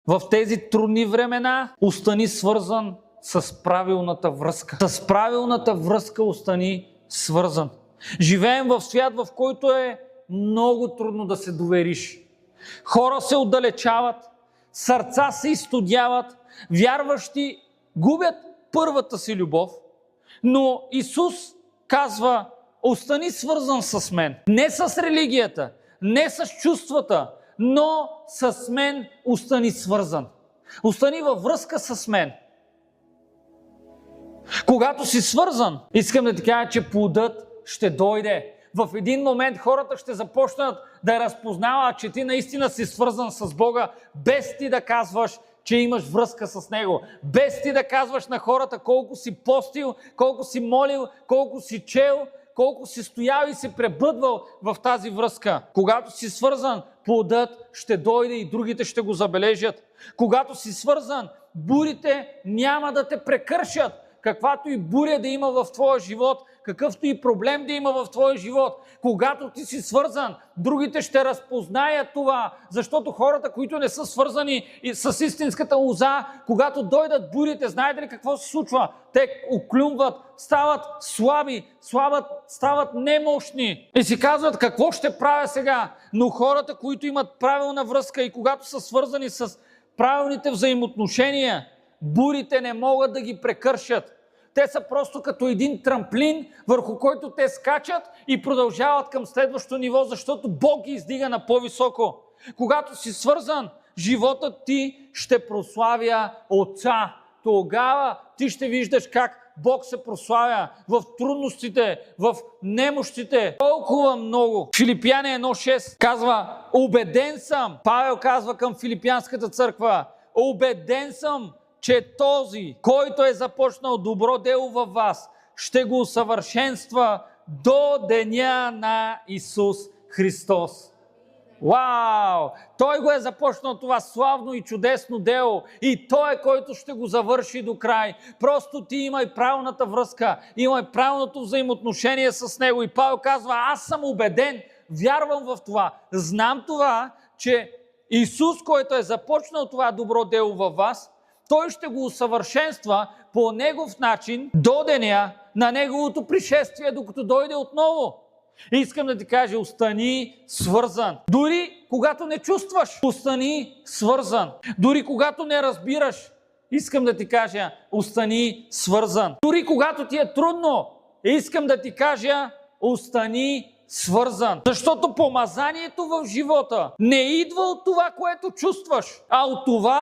В тези трудни времена остани свързан с правилната връзка. С правилната връзка остани свързан. Живеем в свят, в който е много трудно да се довериш. Хора се отдалечават, сърца се изстудяват, вярващи губят първата си любов, но Исус казва: остани свързан с мен. Не с религията, не с чувствата, но с мен остани свързан. Остани във връзка с мен. Когато си свързан, искам да ти кажа, че плодът ще дойде. В един момент хората ще започнат да разпознават, че ти наистина си свързан с Бога, без ти да казваш, че имаш връзка с Него. Без ти да казваш на хората колко си постил, колко си молил, колко си чел, колко си стоял и се пребъдвал в тази връзка. Когато си свързан, плодът ще дойде и другите ще го забележат. Когато си свързан, бурите няма да те прекършат. Каквато и буря да има в твоя живот, какъвто и проблем да има в твоя живот, когато ти си свързан, другите ще разпознаят това, защото хората, които не са свързани с истинската лоза, когато дойдат бурите, знаете ли какво се случва? Те оклюмват, стават слаби, стават немощни и си казват: какво ще правя сега? Но хората, които имат правилна връзка и когато са свързани с правилните взаимоотношения, бурите не могат да ги прекършат. Те са просто като един трамплин, върху който те скачат и продължават към следващото ниво, защото Бог ги издига на по-високо. Когато си свързан, животът ти ще прославя Отца. Тогава ти ще виждаш как Бог се прославя в трудностите, в немощите. Толкова много. Филипяни 1.6 казва: убеден съм, Павел казва към Филипянската църква, убеден съм, че този, който е започнал добро дело във вас, ще го усъвършенства до деня на Исус Христос. Вау! Той го е започнал това славно и чудесно дело и Той е, който ще го завърши до край. Просто ти имай правилната връзка, имай правилното взаимоотношение с Него. И Павел казва: аз съм убеден, вярвам в това, знам това, че Исус, който е започнал това добро дело във вас, Той ще го усъвършенства по Негов начин до деня на Неговото пришествие, докато дойде отново. Искам да ти кажа: остани свързан. Дори когато не чувстваш, остани свързан. Дори когато не разбираш, искам да ти кажа: остани свързан. Дори когато ти е трудно, искам да ти кажа: остани свързан. Защото помазанието в живота не идва от това, което чувстваш, а от това,